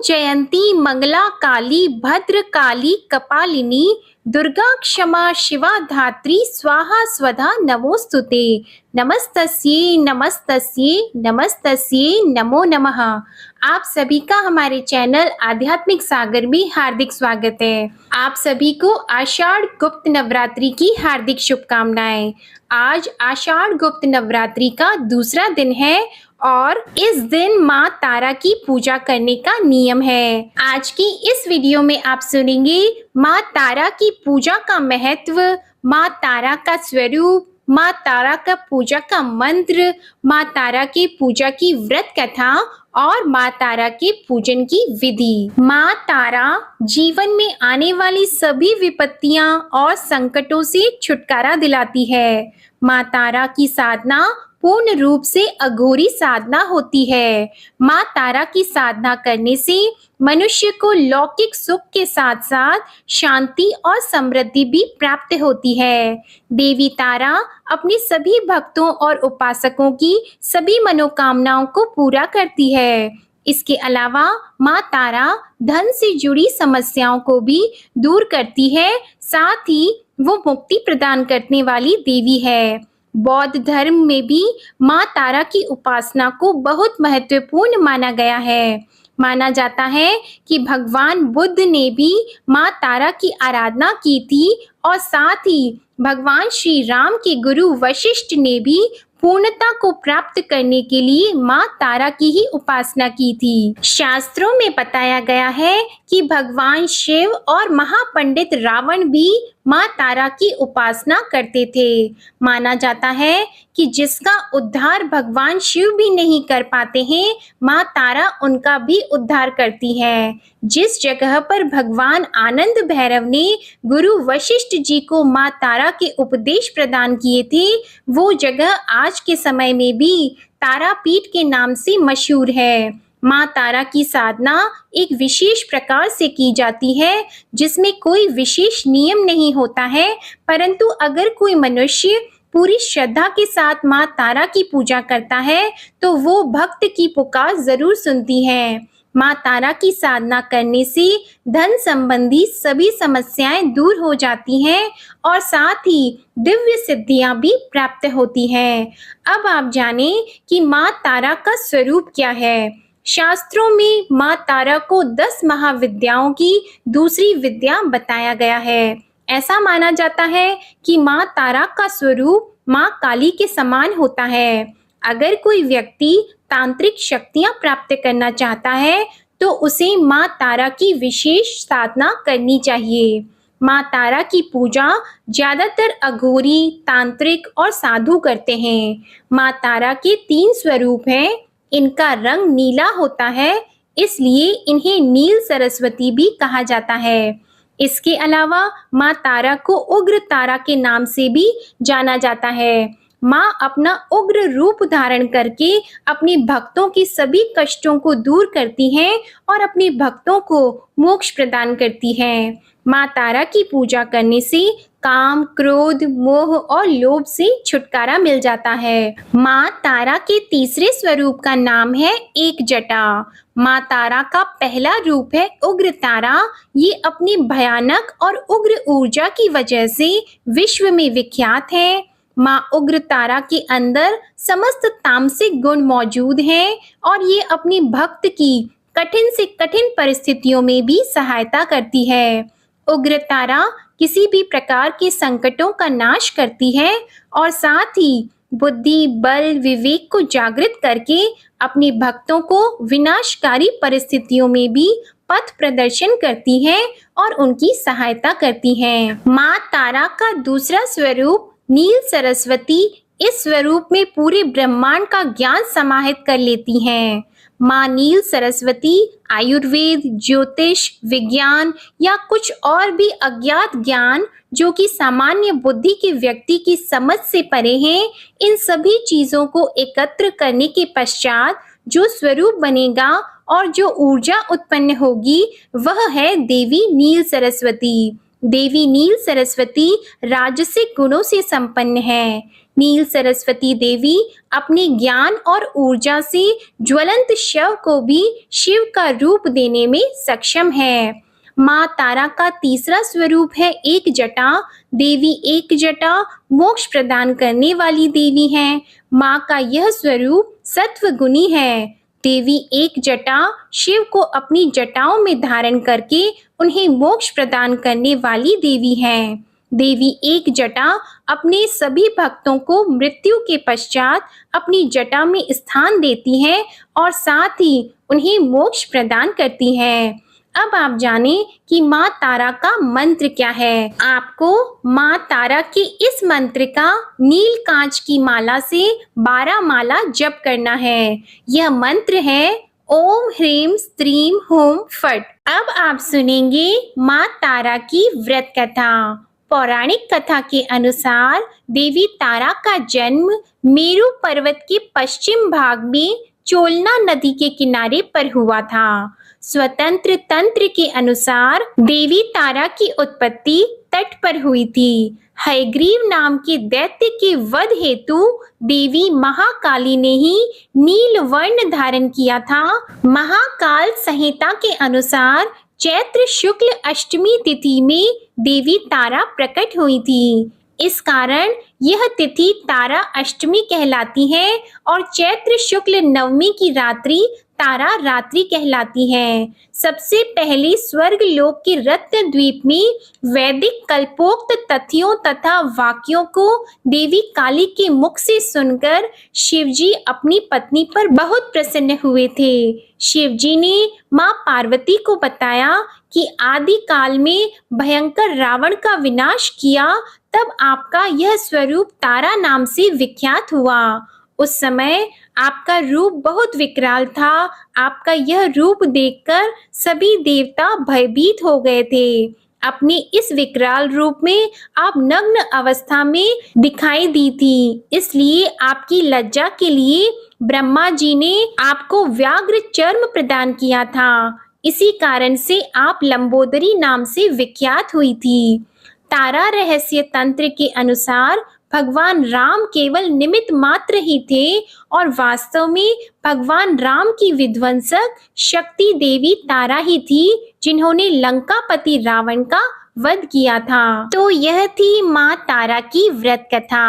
जयंती मंगला काली भद्र काली कपालिनी दुर्गा क्षमा शिवा धात्री स्वाहा स्वधा नमोस्तुते। नमस्तस्यै नमस्तस्यै नमस्तस्यै नमो नमः। आप सभी का हमारे चैनल आध्यात्मिक सागर में हार्दिक स्वागत है। आप सभी को आषाढ़ गुप्त नवरात्रि की हार्दिक शुभकामनाएं। आज आषाढ़ गुप्त नवरात्रि का दूसरा दिन है और इस दिन माँ तारा की पूजा करने का नियम है। आज की इस वीडियो में आप सुनेंगे माँ तारा की पूजा का महत्व, माँ तारा का स्वरूप, माँ तारा का पूजा का मंत्र, माँ तारा की पूजा की व्रत कथा और माँ तारा के पूजन की विधि। माँ तारा जीवन में आने वाली सभी विपत्तियां और संकटों से छुटकारा दिलाती है। माँ तारा की साधना पूर्ण रूप से अघोरी साधना होती है। माँ तारा की साधना करने से मनुष्य को लौकिक सुख के साथ साथ शांति और समृद्धि भी प्राप्त होती है। देवी तारा अपने सभी भक्तों और उपासकों की सभी मनोकामनाओं को पूरा करती है। इसके अलावा माँ तारा धन से जुड़ी समस्याओं को भी दूर करती है, साथ ही वो मुक्ति प्रदान करने वाली देवी है। बौद्ध धर्म में भी माँ तारा की उपासना को बहुत महत्वपूर्ण माना गया है। माना जाता है कि भगवान बुद्ध ने भी माँ तारा की आराधना की थी और साथ ही भगवान श्री राम के गुरु वशिष्ठ ने भी पूर्णता को प्राप्त करने के लिए माँ तारा की ही उपासना की थी। शास्त्रों में बताया गया है कि भगवान शिव और महापंडित रावण भी माँ तारा की उपासना करते थे। माना जाता है कि जिसका उद्धार भगवान शिव भी नहीं कर पाते हैं, माँ तारा उनका भी उद्धार करती है। जिस जगह पर भगवान आनंद भैरव ने गुरु वशिष्ठ जी को माँ तारा के उपदेश प्रदान किए थे, वो जगह आज के समय में भी तारापीठ के नाम से मशहूर है। माँ तारा की साधना एक विशेष प्रकार से की जाती है, जिसमें कोई विशेष नियम नहीं होता है, परंतु अगर कोई मनुष्य पूरी श्रद्धा के साथ माँ तारा की पूजा करता है तो वो भक्त की पुकार जरूर सुनती है। माँ तारा की साधना करने से धन संबंधी सभी समस्याएं दूर हो जाती हैं और साथ ही दिव्य सिद्धियां भी प्राप्त होती हैं। अब आप जानें कि माँ तारा का स्वरूप क्या है। शास्त्रों में माँ तारा को 10 महाविद्याओं की दूसरी विद्या बताया गया है। ऐसा माना जाता है कि माँ तारा का स्वरूप माँ काली के समान होता है। अगर कोई व्यक्ति तांत्रिक शक्तियां प्राप्त करना चाहता है तो उसे माँ तारा की विशेष साधना करनी चाहिए। माँ तारा की पूजा ज्यादातर अघोरी, तांत्रिक और साधु करते हैं। माँ तारा के 3 स्वरूप हैं। इनका रंग नीला होता है, इसलिए इन्हें नील सरस्वती भी कहा जाता है। इसके अलावा माँ तारा को उग्र तारा के नाम से भी जाना जाता है। माँ अपना उग्र रूप धारण करके अपने भक्तों के सभी कष्टों को दूर करती हैं और अपने भक्तों को मोक्ष प्रदान करती हैं। माँ तारा की पूजा करने से काम, क्रोध, मोह और लोभ से छुटकारा मिल जाता है। माँ तारा के तीसरे स्वरूप का नाम है एक जटा। माँ तारा का पहला रूप है उग्र तारा। ये अपनी भयानक और उग्र ऊर्जा की वजह से विश्व में विख्यात है। माँ उग्र तारा के अंदर समस्त तामसिक गुण मौजूद हैं और ये अपने भक्त की कठिन से कठिन परिस्थितियों में भी सहायता करती है। उग्र तारा किसी भी प्रकार के संकटों का नाश करती है और साथ ही बुद्धि, बल, विवेक को जागृत करके अपने भक्तों को विनाशकारी परिस्थितियों में भी पथ प्रदर्शन करती है और उनकी सहायता करती है। माँ तारा का दूसरा स्वरूप नील सरस्वती इस स्वरूप में पूरे ब्रह्मांड का ज्ञान समाहित कर लेती हैं। माँ नील सरस्वती आयुर्वेद, ज्योतिष, विज्ञान या कुछ और भी अज्ञात ज्ञान जो कि सामान्य बुद्धि के व्यक्ति की समझ से परे हैं, इन सभी चीजों को एकत्र करने के पश्चात जो स्वरूप बनेगा और जो ऊर्जा उत्पन्न होगी वह है देवी नील सरस्वती। देवी नील सरस्वती राजसिक गुणों से संपन्न है। नील सरस्वती देवी अपने ज्ञान और ऊर्जा से ज्वलंत शव को भी शिव का रूप देने में सक्षम है। माँ तारा का तीसरा स्वरूप है एक जटा। देवी एक जटा मोक्ष प्रदान करने वाली देवी है। माँ का यह स्वरूप सत्व गुणी है। देवी एक जटा शिव को अपनी जटाओं में धारण करके उन्हें मोक्ष प्रदान करने वाली देवी है। देवी एक जटा अपने सभी भक्तों को मृत्यु के पश्चात अपनी जटा में स्थान देती है और साथ ही उन्हें मोक्ष प्रदान करती है। अब आप जानें कि माँ तारा का मंत्र क्या है। आपको माँ तारा के इस मंत्र का नील कांच की माला से 12 माला जप करना है। यह मंत्र है ओम ह्रीम स्त्रीम होम फट। अब आप सुनेंगे माँ तारा की व्रत कथा। पौराणिक कथा के अनुसार देवी तारा का जन्म मेरु पर्वत के पश्चिम भाग में चोलना नदी के किनारे पर हुआ था। स्वतंत्र तंत्र के अनुसार देवी तारा की उत्पत्ति तट पर हुई थी। हयग्रीव नाम के दैत्य के वध हेतु देवी महाकाली ने ही नील वर्ण धारण किया था। महाकाल संहिता के अनुसार चैत्र शुक्ल अष्टमी तिथि में देवी तारा प्रकट हुई थी। इस कारण यह तिथि तारा अष्टमी कहलाती है और चैत्र शुक्ल नवमी की रात्रि तारा रात्रि कहलाती है। सबसे पहले स्वर्ग लोक के रत्न द्वीप में वैदिक कल्पोक्त तथ्यों तथा वाक्यों को देवी काली के मुख से सुनकर शिवजी अपनी पत्नी पर बहुत प्रसन्न हुए थे। शिवजी ने माँ पार्वती को बताया कि आदि काल में भयंकर रावण का विनाश किया, तब आपका यह स्वरूप तारा नाम से विख्यात हुआ। उस समय आपका रूप बहुत विकराल था। आपका यह रूप देखकर सभी देवता भयभीत हो गए थे। अपने इस विकराल रूप में आप नग्न अवस्था में दिखाई दी थी, इसलिए आपकी लज्जा के लिए ब्रह्मा जी ने आपको व्याघ्र चर्म प्रदान किया था। इसी कारण से आप लंबोदरी नाम से विख्यात हुई थी। तारा रहस्य तंत्र के अनुसार भगवान राम केवल निमित्त मात्र ही थे और वास्तव में भगवान राम की विध्वंसक शक्ति देवी तारा ही थी, जिन्होंने लंकापति रावण का वध किया था। तो यह थी माँ तारा की व्रत कथा।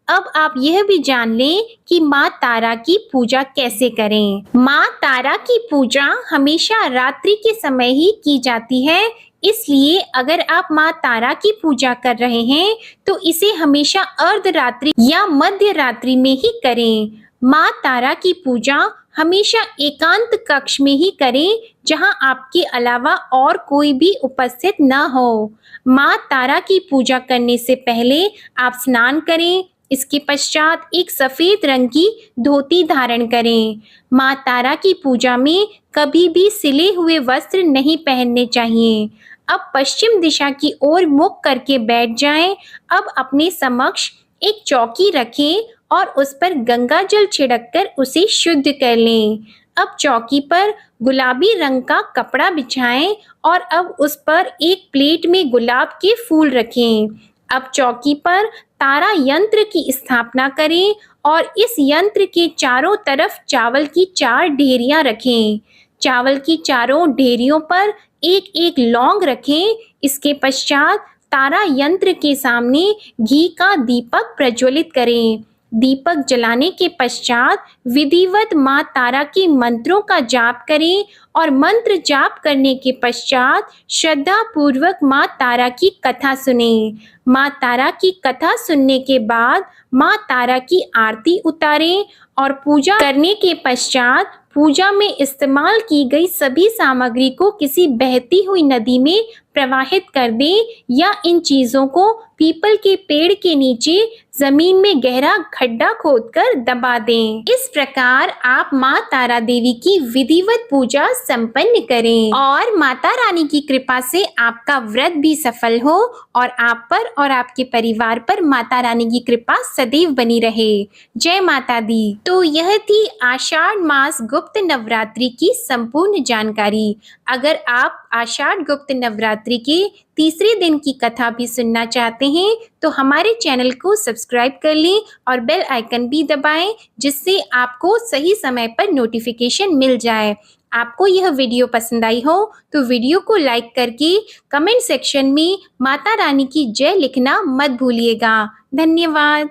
अब आप यह भी जान लें कि माँ तारा की पूजा कैसे करें। माँ तारा की पूजा हमेशा रात्रि के समय ही की जाती है, इसलिए अगर आप माँ तारा की पूजा कर रहे हैं तो इसे हमेशा अर्धरात्रि या मध्य रात्रि में ही करें। माँ तारा की पूजा हमेशा एकांत कक्ष में ही करें, जहां आपके अलावा और कोई भी उपस्थित न हो। माँ तारा की पूजा करने से पहले आप स्नान करें। इसके पश्चात एक सफेद रंग की धोती धारण करें। माँ तारा की पूजा में कभी भी सिले हुए वस्त्र नहीं पहनने चाहिए। अब पश्चिम दिशा की ओर मुख करके बैठ जाएं। अब अपने समक्ष एक चौकी रखें और उस पर गंगा जल छिड़ककर उसे शुद्ध कर लें। अब चौकी पर गुलाबी रंग का कपड़ा बिछाएं और अब उस पर एक प्लेट में गुलाब के फूल रखें। अब चौकी पर तारा यंत्र की स्थापना करें और इस यंत्र के चारों तरफ चावल की 4 ढेरियां रखें। चावल की चारों ढेरियों पर एक एक लौंग रखें। इसके पश्चात तारा यंत्र के सामने घी का दीपक प्रज्वलित करें। दीपक जलाने के पश्चात विधिवत माँ तारा के मंत्रों का जाप करें और मंत्र जाप करने के पश्चात श्रद्धा पूर्वक माँ तारा की कथा सुनें। माँ तारा की कथा सुनने के बाद माँ तारा की आरती उतारें और पूजा करने के पश्चात पूजा में इस्तेमाल की गई सभी सामग्री को किसी बहती हुई नदी में प्रवाहित कर दें या इन चीजों को पीपल के पेड़ के नीचे जमीन में गहरा खड्डा खोदकर दबा दें। इस प्रकार आप माँ तारा देवी की विधिवत पूजा संपन्न करें और माता रानी की कृपा से आपका व्रत भी सफल हो और आप पर और आपके परिवार पर माता रानी की कृपा सदैव बनी रहे। जय माता दी। तो यह थी आषाढ़ मास गुप्त नवरात्रि की संपूर्ण जानकारी। अगर आप आषाढ़ गुप्त नवरात्रि शिवरात्रि के तीसरे दिन की कथा भी सुनना चाहते हैं तो हमारे चैनल को सब्सक्राइब कर लें और बेल आइकन भी दबाएं, जिससे आपको सही समय पर नोटिफिकेशन मिल जाए। आपको यह वीडियो पसंद आई हो तो वीडियो को लाइक करके कमेंट सेक्शन में माता रानी की जय लिखना मत भूलिएगा। धन्यवाद।